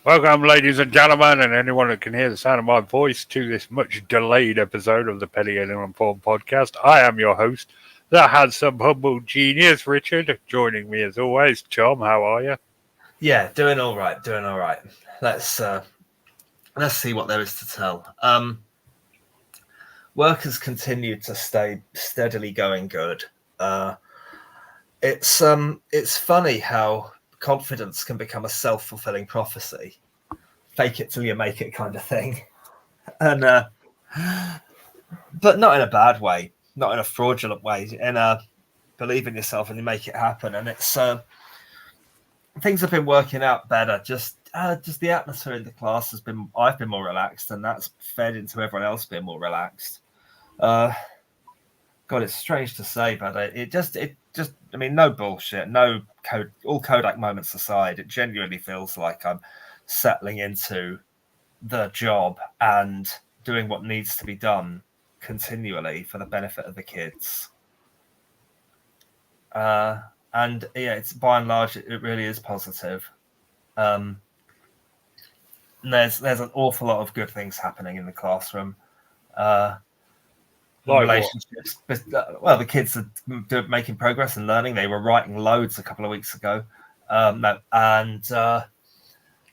Welcome, ladies and gentlemen, and anyone that can hear the sound of my voice to this much delayed episode of the Petty and Uninformed podcast. I am your host, the handsome, humble genius, Richard. Joining me as always, Tom. How are you? Yeah, doing all right. Let's see what there is to tell. Work has continued to stay steadily going good. It's funny how confidence can become a self-fulfilling prophecy. Fake it till you make it kind of thing. And but not in a bad way, not in a fraudulent way, in a believe in yourself and you make it happen. And it's things have been working out better. Just the atmosphere in the class I've been more relaxed, and that's fed into everyone else being more relaxed. God, it's strange to say, but it just I mean, no bullshit, no code, all Kodak moments aside, it genuinely feels like I'm settling into the job and doing what needs to be done continually for the benefit of the kids. And yeah, it's by and large, it really is positive. There's an awful lot of good things happening in the classroom. Like relationships. Well, the kids are making progress and learning. They were writing loads a couple of weeks ago.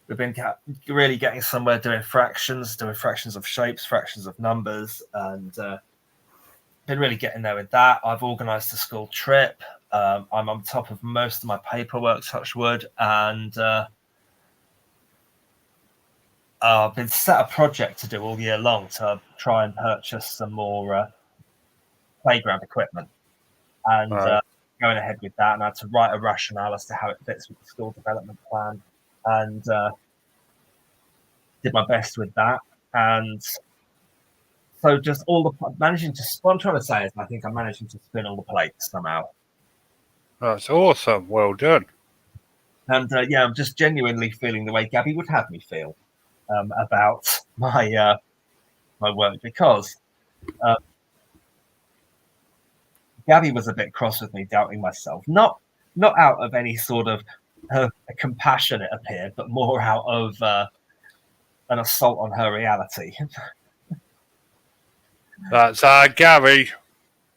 We've been really getting somewhere doing fractions of shapes, fractions of numbers, and been really getting there with that. I've organised a school trip. I'm on top of most of my paperwork, touch wood, and I've been set a project to do all year long to try and purchase some more playground equipment, and going ahead with that. And I had to write a rationale as to how it fits with the school development plan, and did my best with that. And so just what I'm trying to say is I think I'm managing to spin all the plates somehow. That's awesome. Well done. And yeah, I'm just genuinely feeling the way Gabby would have me feel about my work, because Gabby was a bit cross with me, doubting myself, not out of any sort of a compassionate appeal, but more out of an assault on her reality. That's Gabby.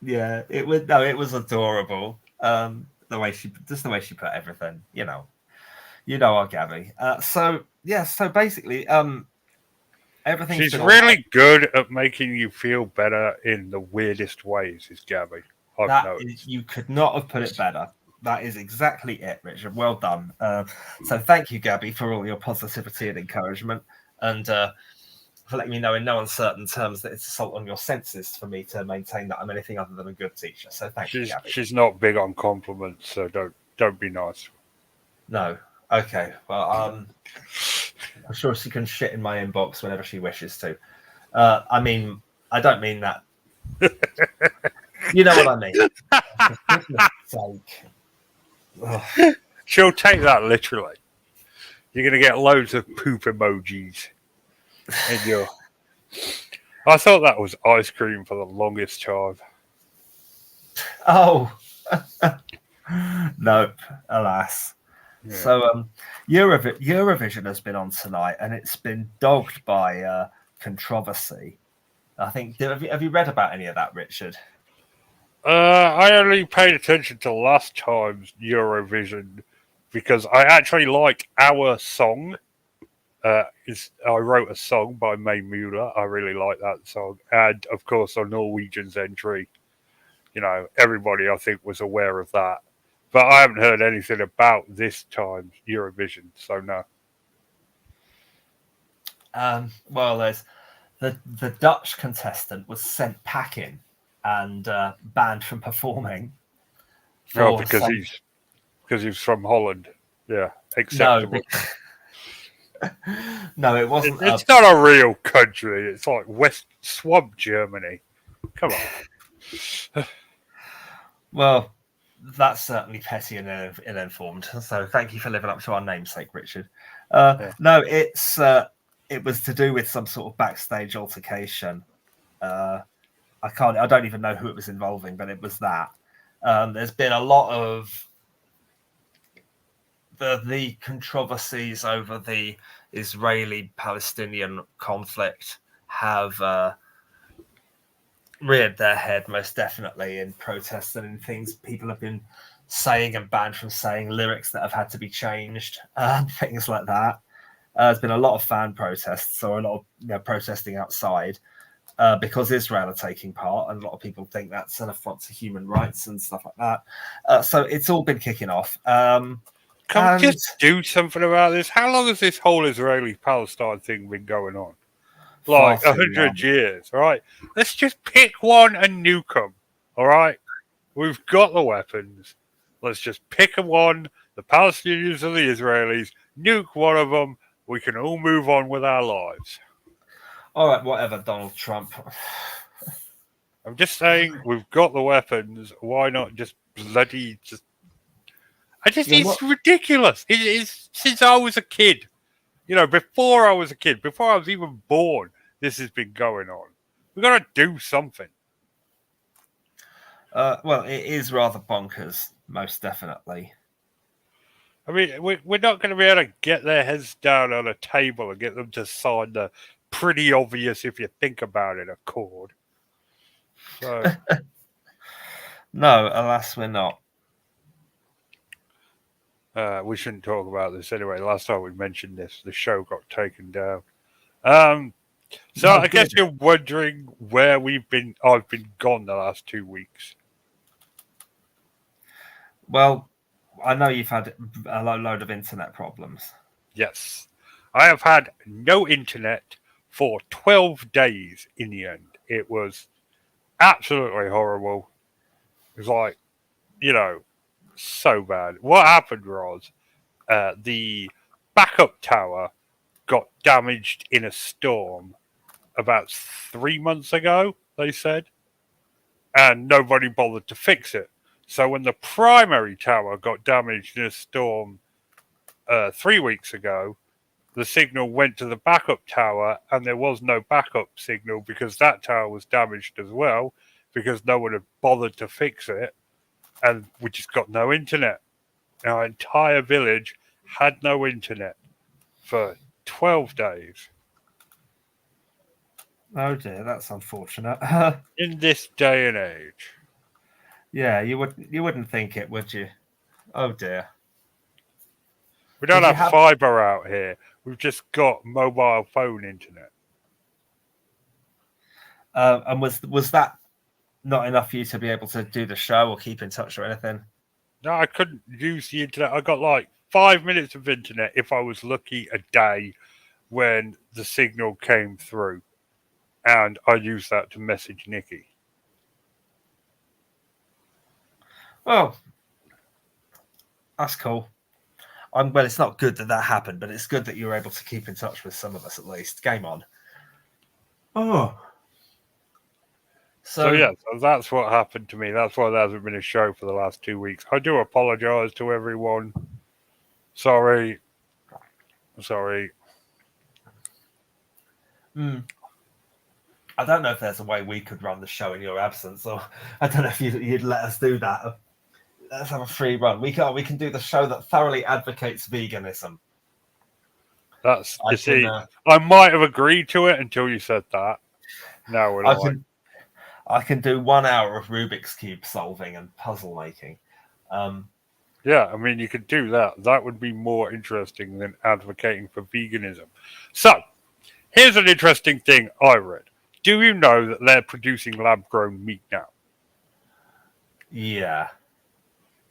Yeah, it was adorable. The way she put everything, you know our Gabby. So basically, everything. She's really good at making you feel better in the weirdest ways, is Gabby. You could not have put it better. That is exactly it, Richard. Well done. So thank you, Gabby, for all your positivity and encouragement, and for letting me know in no uncertain terms that it's assault on your senses for me to maintain that I'm anything other than a good teacher. So thank you, Gabby. She's not big on compliments, so don't be nice. No. Okay. Well, I'm sure she can shit in my inbox whenever she wishes to. I mean, I don't mean that. You know what I mean. For goodness sake. She'll take that literally. You're going to get loads of poop emojis in your... I thought that was ice cream for the longest time. Oh. Nope. Alas. Yeah. So Eurovision has been on tonight, and it's been dogged by controversy. I think. Have you read about any of that, Richard? I only paid attention to last time's Eurovision because I actually like Our Song. I wrote a song by May Muller. I really like that song. And, of course, on Norwegian's entry, everybody, I think, was aware of that. But I haven't heard anything about this time's Eurovision, so no. Well, there's the Dutch contestant was sent packing and banned from performing. Because he's from Holland. Yeah, acceptable. No, it wasn't. It's not a real country. It's like West Swamp Germany. Come on. Well, that's certainly petty and ill-informed. So thank you for living up to our namesake, Richard. No, it was to do with some sort of backstage altercation. I don't even know who it was involving, but it was that. There's been a lot of the controversies over the Israeli-Palestinian conflict have reared their head most definitely in protests and in things people have been saying and banned from saying, lyrics that have had to be changed, things like that. There's been a lot of fan protests or a lot of protesting outside because Israel are taking part, and a lot of people think that's an affront to human rights and stuff like that. So it's all been kicking off. Can we just do something about this? How long has this whole Israeli-Palestine thing been going on? Like 100 years, right? Let's just pick one and nuke them, all right? We've got the weapons. Let's just pick one, the Palestinians and the Israelis, nuke one of them. We can all move on with our lives. All right, whatever, Donald Trump. I'm just saying, we've got the weapons. Why not just bloody just... It's ridiculous. It is since I was a kid. Before I was a kid, before I was even born, this has been going on. We've got to do something. Well, it is rather bonkers, most definitely. I mean, we're not going to be able to get their heads down on a table and get them to sign the pretty obvious, if you think about it, accord. So, no, alas, we're not. We shouldn't talk about this anyway. Last time we mentioned this, the show got taken down. So I guess you're wondering where I've been gone the last 2 weeks. Well, I know you've had a load of internet problems. Yes. I have had no internet for 12 days in the end. It was absolutely horrible. It was like, so bad. What happened was the backup tower got damaged in a storm about 3 months ago, they said, and nobody bothered to fix it. So when the primary tower got damaged in a storm 3 weeks ago, the signal went to the backup tower, and there was no backup signal because that tower was damaged as well, because no one had bothered to fix it, and we just got no internet. Our entire village had no internet for 12 days. Oh dear, that's unfortunate. In this day and age. Yeah, you wouldn't think it, would you? Oh dear. We don't have fibre out here. We've just got mobile phone internet. And was that not enough for you to be able to do the show or keep in touch or anything? No, I couldn't use the internet. I got like 5 minutes of internet if I was lucky a day when the signal came through. And I used that to message Nikki. Oh, that's cool. Well, it's not good that happened, but it's good that you were able to keep in touch with some of us at least. Game on. Oh. So that's what happened to me. That's why there hasn't been a show for the last 2 weeks. I do apologise to everyone. Sorry. I don't know if there's a way we could run the show in your absence, or I don't know if you'd let us do that. Let's have a free run. We can do the show that thoroughly advocates veganism. I might have agreed to it until you said that. Now I can do 1 hour of Rubik's Cube solving and puzzle making. Yeah, I mean, you could do that. That would be more interesting than advocating for veganism. So, here's an interesting thing I read. Do you know that they're producing lab-grown meat now? Yeah.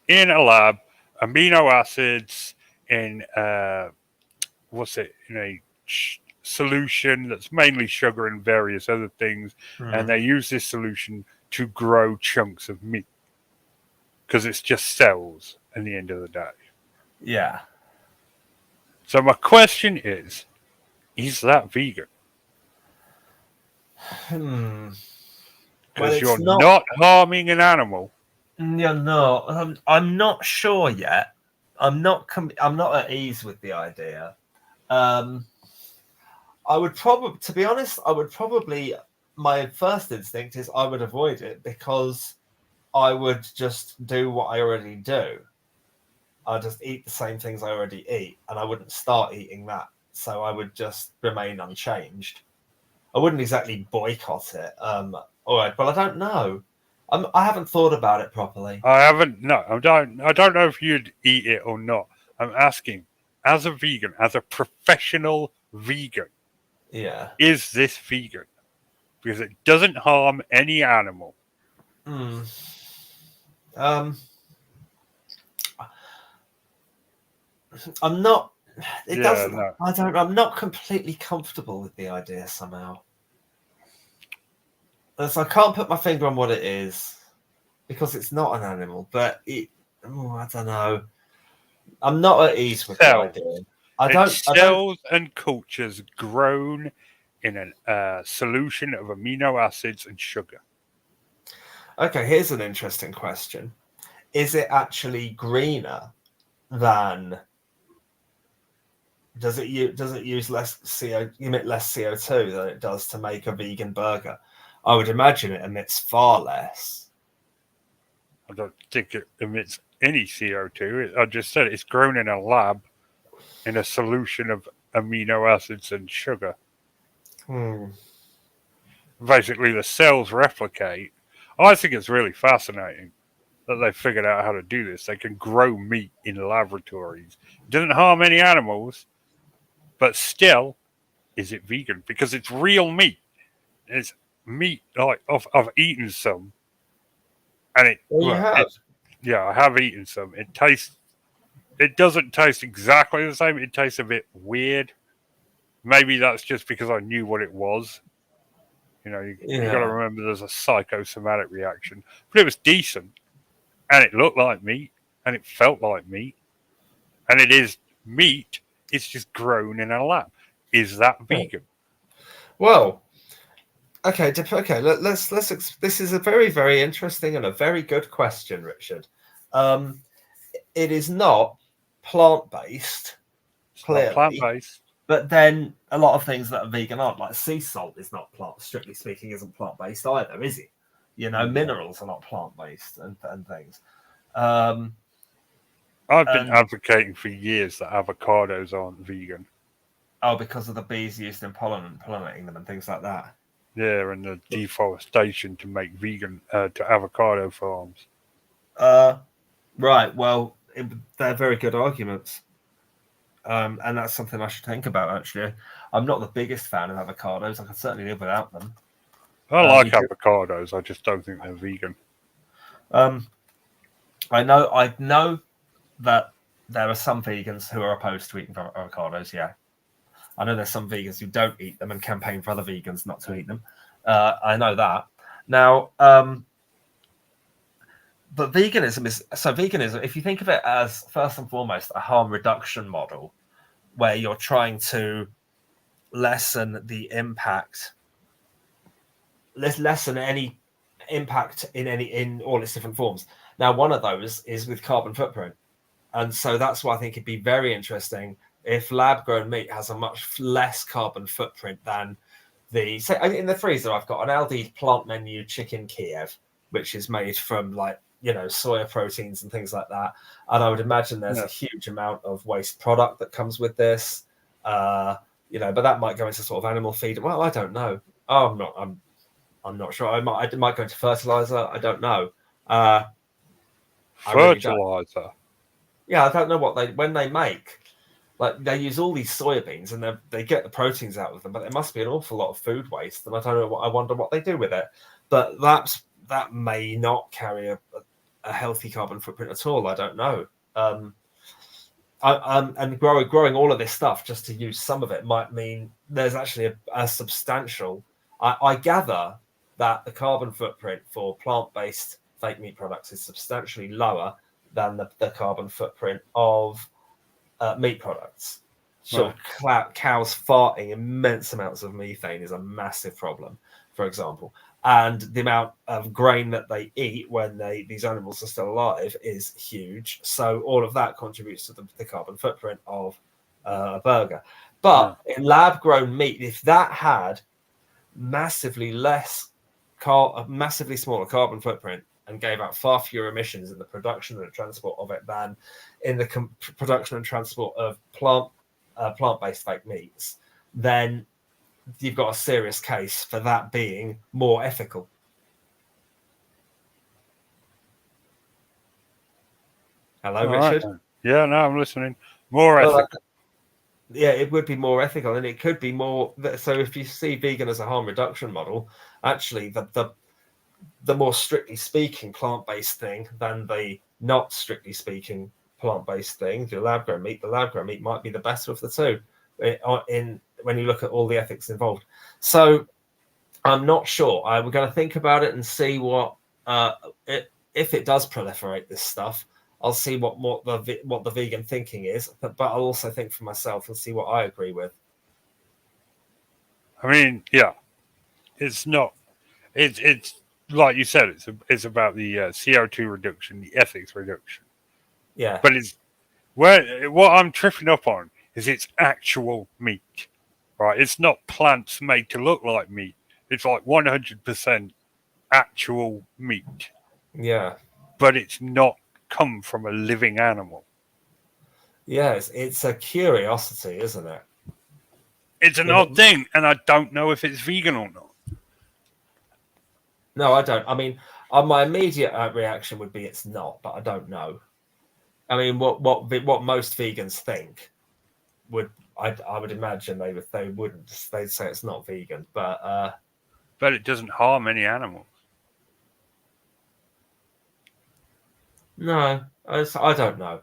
In a lab, amino acids in in a solution that's mainly sugar and various other things, and they use this solution to grow chunks of meat because it's just cells at the end of the day. Yeah. So my question is that vegan? Because you're not harming an animal. You're not. I'm not sure yet. I'm not at ease with the idea. I would probably, my first instinct is I would avoid it because I would just do what I already do. I'd just eat the same things I already eat, and I wouldn't start eating that. So I would just remain unchanged. I wouldn't exactly boycott it. All right, but I don't know. I haven't thought about it properly. I haven't. No, I don't. I don't know if you'd eat it or not. I'm asking, as a vegan, as a professional vegan, Yeah. is this vegan? Because it doesn't harm any animal. Mm. Um, I'm not. It Yeah, doesn't. no. I don't. I'm not completely comfortable with the idea somehow. So I can't put my finger on what it is because it's not an animal. But it. Oh, I don't know. I'm not at ease with the Cells. idea. I It's don't. I don't. cells and cultures grown in a solution of amino acids and sugar. Okay, here's an interesting question: is it actually greener than? Does it use less emit less CO2 than it does to make a vegan burger? I would imagine it emits far less. I don't think it emits any CO2. I just said it's grown in a lab in a solution of amino acids and sugar. Basically, the cells replicate. I think it's really fascinating that they figured out how to do this. They can grow meat in laboratories. It doesn't harm any animals, but still, is it vegan? Because it's real meat. It's meat like I've eaten some, and Well, you have. yeah, I have eaten some. It tastes. It doesn't taste exactly the same. It tastes a bit weird. Maybe that's just because I knew what it was. You got to Yeah. remember there's a psychosomatic reaction, but it was decent, and it looked like meat, and it felt like meat, and it is meat. It's just grown in a lab. Is that vegan? Well, okay. Let's. This is a very, very interesting and a very good question, Richard. It is not plant-based, It's not plant clearly, based. but then a lot of things that are vegan aren't. Like sea salt is not strictly speaking, isn't plant-based either, is it? Minerals are not plant-based and things. I've been And advocating for years that avocados aren't vegan. because of the bees used in pollinating them and things like that. Yeah, and the deforestation to make vegan to avocado farms. Right. Well, they're very good arguments. And that's something I should think about, actually. I'm not the biggest fan of avocados. I can certainly live without them. I like avocados. I just don't think they're vegan. I know that there are some vegans who are opposed to eating avocados. Yeah, I know there's some vegans who don't eat them and campaign for other vegans not to eat them. I know that. Now, but veganism is veganism. If you think of it as first and foremost a harm reduction model, where you're trying to lessen the impact, lessen any impact in all its different forms. Now, one of those is with carbon footprint, and so that's why I think it'd be very interesting if lab-grown meat has a much less carbon footprint than in the freezer. I've got an Aldi plant menu chicken Kiev, which is made from soya proteins and things like that. And I would imagine there's a huge amount of waste product that comes with this. But that might go into sort of animal feed. Well, I don't know. I'm not sure. It might go into fertilizer. I don't know. Fertilizer. Yeah, I don't know when they make. Like they use all these soybeans and they get the proteins out of them, but there must be an awful lot of food waste, and I don't know. I wonder what they do with it. But that may not carry a healthy carbon footprint at all. I don't know. And growing all of this stuff just to use some of it might mean there's actually a substantial. I gather that the carbon footprint for plant-based fake meat products is substantially lower than the carbon footprint of meat products. So cows farting immense amounts of methane is a massive problem, for example. And the amount of grain that they eat when these animals are still alive is huge. So all of that contributes to the carbon footprint of a burger. But in lab-grown meat, if that had massively smaller carbon footprint and gave out far fewer emissions in the production and transport of it than in the production and transport of plant-based fake meats, then you've got a serious case for that being more ethical. Hello, Richard. Right. Yeah, no, I'm listening. More ethical. Yeah, it would be more ethical, and it could be more. So, if you see vegan as a harm reduction model, actually, the more strictly speaking plant-based thing than the not strictly speaking plant-based thing, the lab-grown meat might be the better of the two. In when you look at all the ethics involved, so I'm not sure. We're going to think about it and see what if it does proliferate this stuff. I'll see what the vegan thinking is, but I'll also think for myself and see what I agree with. I mean, yeah, it's not. It's like you said. It's about the CO2 reduction, the ethics reduction. Yeah, But what I'm tripping up on is it's actual meat, right? It's not plants made to look like meat. It's like 100% actual meat. yeah, But it's not come from a living animal. yeah. It's a curiosity, isn't it? It's an odd thing, and I don't know if it's vegan or not. No, I don't. I mean, my immediate reaction would be it's not, but I don't know. I mean, what most vegans think I would imagine they wouldn't. They'd say it's not vegan, but it doesn't harm any animals. no, I don't know.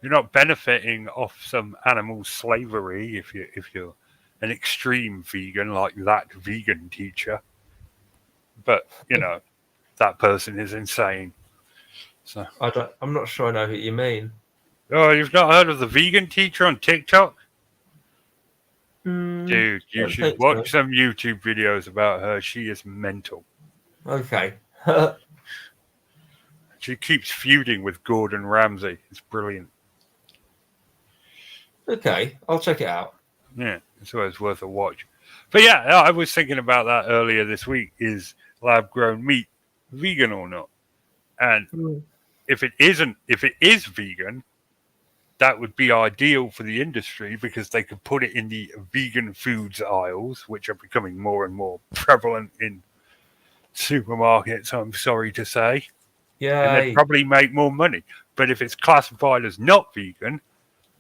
You're not benefiting off some animal slavery if you're an extreme vegan like that vegan teacher. But that person is insane. So I'm not sure I know who you mean. oh, you've not heard of the vegan teacher on TikTok? Dude, you don't should think watch so. some YouTube videos about her. She is mental. Okay. She keeps feuding with Gordon Ramsay. It's brilliant. Okay, I'll check it out. Yeah, it's always worth a watch. But yeah, I was thinking about that earlier this week. Is lab-grown meat vegan or not? And if it is vegan, that would be ideal for the industry because they could put it in the vegan foods aisles, which are becoming more and more prevalent in supermarkets, I'm sorry to say. Yeah. And they'd probably make more money. But if it's classified as not vegan,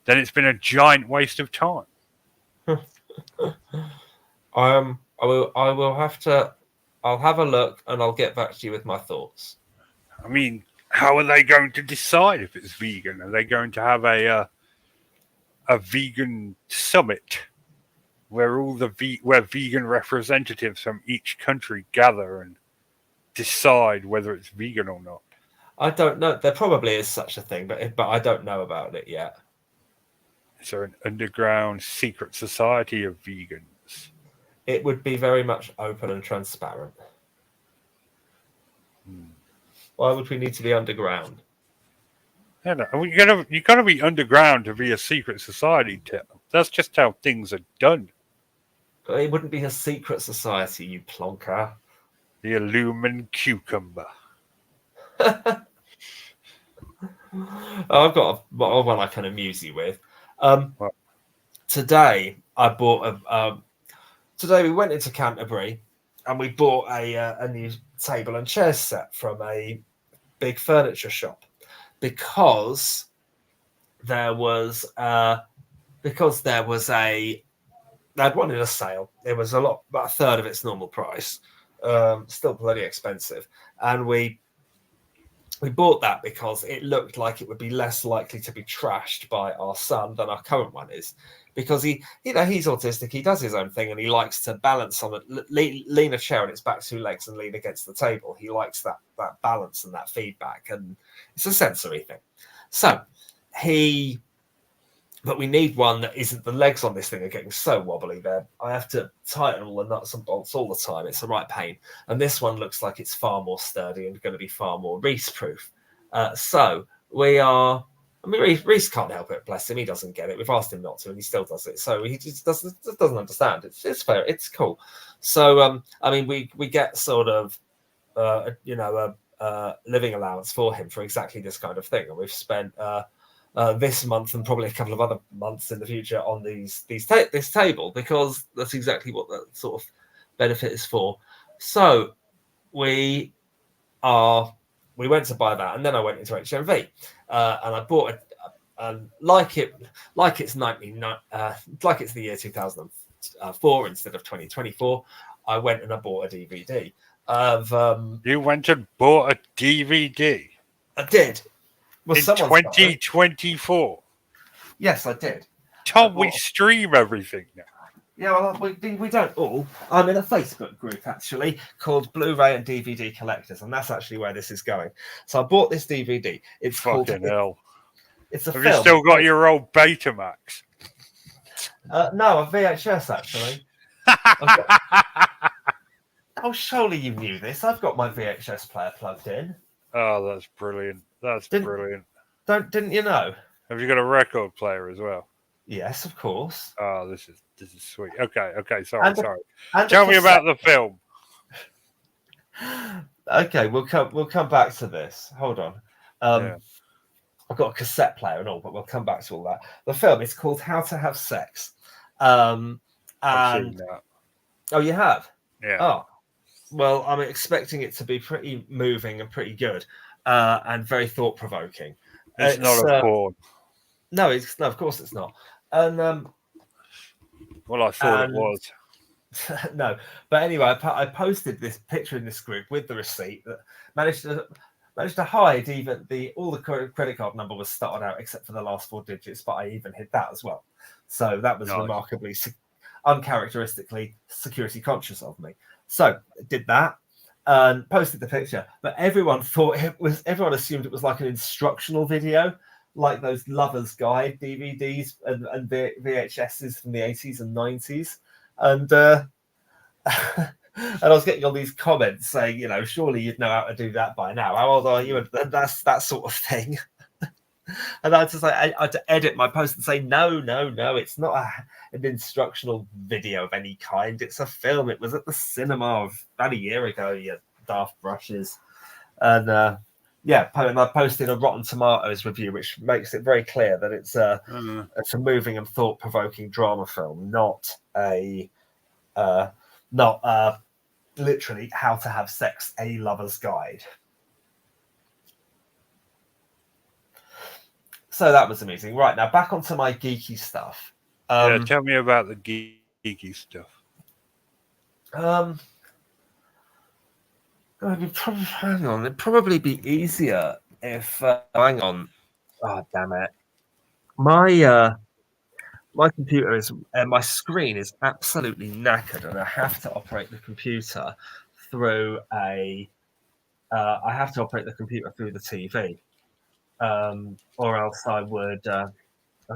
then it's been a giant waste of time. I will have to. I'll have a look and I'll get back to you with my thoughts. I mean, how are they going to decide if it's vegan? Are they going to have a vegan summit where where vegan representatives from each country gather and decide whether it's vegan or not? I don't know. There probably is such a thing, but I don't know about it yet. Is there an underground secret society of vegans? It would be very much open and transparent. Why would we need to be underground? I don't know. You gotta be underground to be a secret society. That's just how things are done. It wouldn't be a secret society, you plonker. The Illumin cucumber. I've got one I can amuse you with. Today I bought today we went into Canterbury and we bought a new table and chair set from a big furniture shop because there was they had one in a sale. It was about a third of its normal price, still bloody expensive, and we bought that because it looked like it would be less likely to be trashed by our son than our current one is, because he's autistic, he does his own thing, and he likes to balance on it, lean a chair on its back 2 legs and lean against the table. He likes that balance and that feedback, and it's a sensory thing. So but we need one that isn't. The legs on this thing are getting so wobbly there. I have to tighten all the nuts and bolts all the time. It's a right pain. And this one looks like it's far more sturdy and going to be far more Reese-proof. So we are. I mean, Reese can't help it. Bless him. He doesn't get it. We've asked him not to, and he still does it. So he just doesn't understand. It's fair. It's cool. So I mean, we get sort of living allowance for him for exactly this kind of thing, and we've spent this month and probably a couple of other months in the future on this table because that's exactly what that sort of benefit is for. So we went to buy that, and then I went into HMV, and I bought it. Like it's the year 2004 instead of 2024. I went and I bought a DVD of. You went and bought a DVD. I did. Well, in 2024. Yes, I did. Tom, we stream everything now. Yeah, well, we don't all. I'm in a Facebook group, actually, called Blu-ray and DVD Collectors, and that's actually where this is going. So I bought this DVD. It's Fucking hell. It's a Have film. you still got your old Betamax? No, a VHS, actually. Oh, surely you knew this. I've got my VHS player plugged in. Oh, that's brilliant. Brilliant. Didn't you know? Have you got a record player as well? Yes, of course. Oh, this is sweet. Okay, sorry. And Tell me about the film. Okay, we'll come back to this. Hold on. I've got a cassette player and all, but we'll come back to all that. The film is called How to Have Sex. I've seen that. Oh, you have? Yeah. Oh, well, I'm expecting it to be pretty moving and pretty good, and very thought-provoking. It's not a porn. No, of course it's not. And well, I thought it was. No, but anyway, I posted this picture in this group with the receipt that managed to hide even all the credit card number was started out except for the last 4 digits, but I even hid that as well. So that was remarkably uncharacteristically security conscious of me. So I did that and posted the picture, but everyone assumed it was like an instructional video, like those Lover's Guide DVDs and VHSs from the 80s and 90s. And and I was getting all these comments saying, surely you'd know how to do that by now. How old are you? And that's that sort of thing. And I had to edit my post and say, no, it's not an instructional video of any kind. It's a film. It was at the cinema about a year ago, you daft brushes. And and I posted a Rotten Tomatoes review, which makes it very clear that it's a moving and thought-provoking drama film, not literally How to Have Sex, a Lover's Guide. So that was amusing. Right, now back onto my geeky stuff. Tell me about the geeky stuff. It'd probably be easier if. Hang on. Oh, damn it. My computer is, my screen is absolutely knackered, and I have to operate the computer through I have to operate the computer through the TV, or else I would. I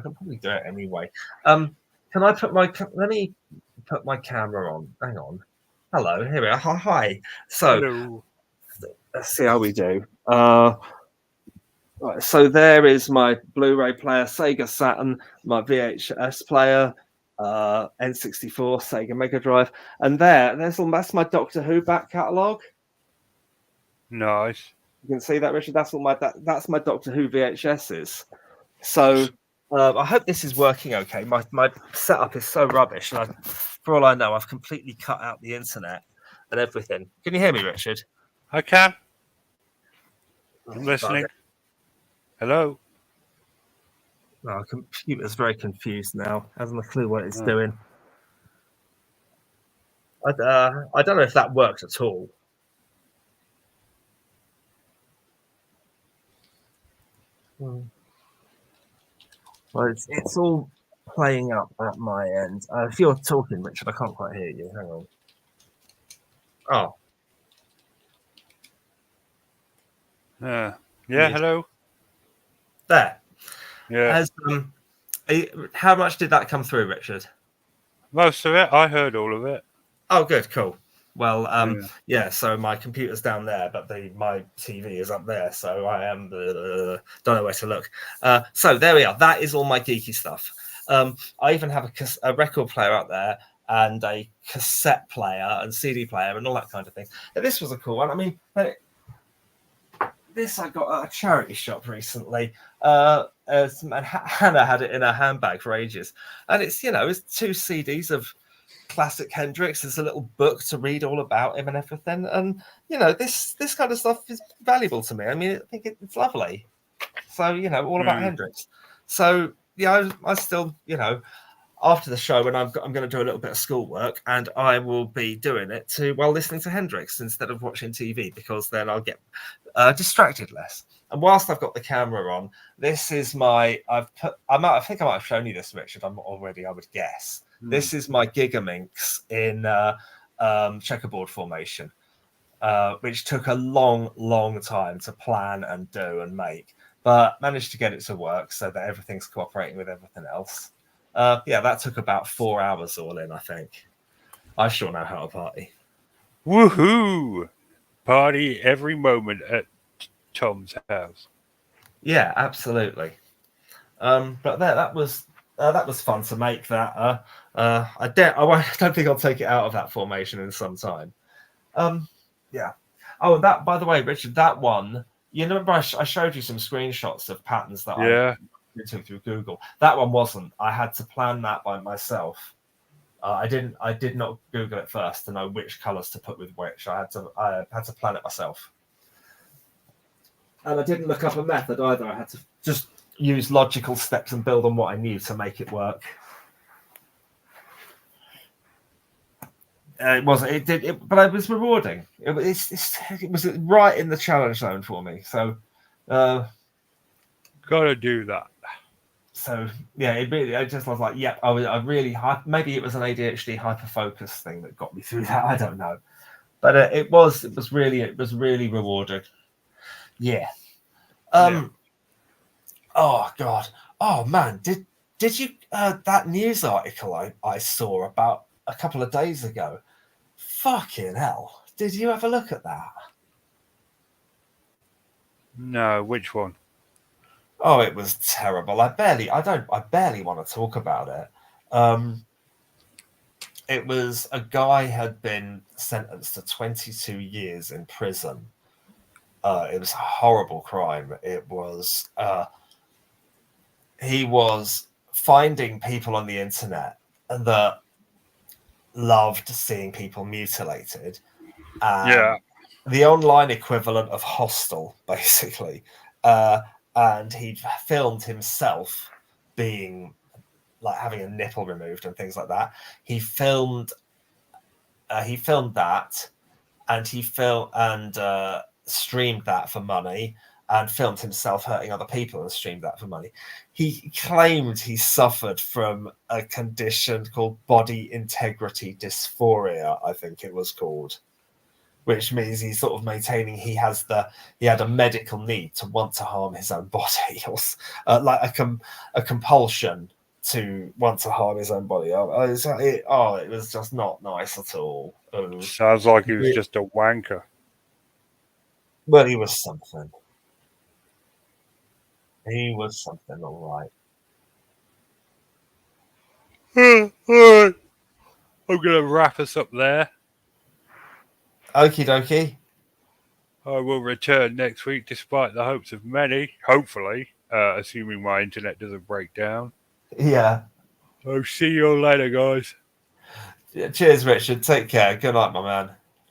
can probably do it anyway. Can I put let me put my camera on. Hang on. Hello, here we are. Hi. So hello. Let's see how we do. Right, so there is my Blu-ray player, Sega Saturn, my VHS player, N64, Sega Mega Drive, and that's my Doctor Who back catalogue. Nice. You can see that, Richard. That's my Doctor Who VHSs. So I hope this is working okay. My setup is so rubbish, and for all I know, I've completely cut out the internet and everything. Can you hear me, Richard? I can. I'm listening. Hello. Our computer's very confused now. Hasn't a clue what it's doing. I don't know if that works at all. Well, it's all playing up at my end. If you're talking, Richard, I can't quite hear you. Hang on. Oh. Yeah, hello. There. Yeah. How much did that come through, Richard? Most of it. I heard all of it. Oh, good, cool. Well, so my computer's down there, but my TV is up there, so I am don't know where to look. So there we are. That is all my geeky stuff. I even have a record player up there and a cassette player and CD player and all that kind of thing. And this was a cool one. I mean, this I got at a charity shop recently. And Hannah had it in her handbag for ages, and it's it's 2 CDs of classic Hendrix. There's a little book to read all about him and everything, and this kind of stuff is valuable to me. I mean, I think it's lovely. So all about Hendrix. So I still after the show, when I'm going to do a little bit of schoolwork, and I will be doing it while listening to Hendrix instead of watching TV, because then I'll get distracted less. And whilst I've got the camera on, this is I think I might have shown you this, Richard. I'm not already, I would guess. This is my Gigaminx in checkerboard formation, which took a long time to plan and do and make, but managed to get it to work so that everything's cooperating with everything else. That took about 4 hours all in, I think. I sure know how to party. Woohoo! Party every moment at Tom's house. Yeah, absolutely. But that was fun to make that. I don't think I'll take it out of that formation in some time. Yeah. Oh, and that, by the way, Richard, that one, remember I showed you some screenshots of patterns that I took through Google. That one wasn't. I had to plan that by myself. I did not Google it first to know which colors to put with which. I had to plan it myself. And I didn't look up a method either. I had to just use logical steps and build on what I knew to make it work. But it was rewarding. It was right in the challenge zone for me. So, gotta do that. So yeah, I just was like, yeah, I really maybe it was an ADHD hyper focus thing that got me through that. I don't know, but it was really rewarding. Yeah. Oh God. Oh man. Did you that news article I saw about a couple of days ago? Fucking hell. Did you have a look at that? No, which one? Oh, it was terrible. I barely want to talk about it. It was a guy had been sentenced to 22 years in prison. It was a horrible crime. It was he was finding people on the internet that loved seeing people mutilated. The online equivalent of Hostel, basically. And he filmed himself being like having a nipple removed and things like that. He filmed that, and he streamed that for money, and filmed himself hurting other people and streamed that for money. He claimed he suffered from a condition called body integrity dysphoria, I think it was called, which means he's sort of maintaining he had a medical need to want to harm his own body, or like a compulsion to want to harm his own body. It was just not nice at all. Sounds like he was just a wanker. Well, he was something. He was something, all right. All right. I'm going to wrap us up there. Okie dokie. I will return next week, despite the hopes of many, hopefully, assuming my internet doesn't break down. Yeah. I'll see you all later, guys. Cheers, Richard. Take care. Good night, my man.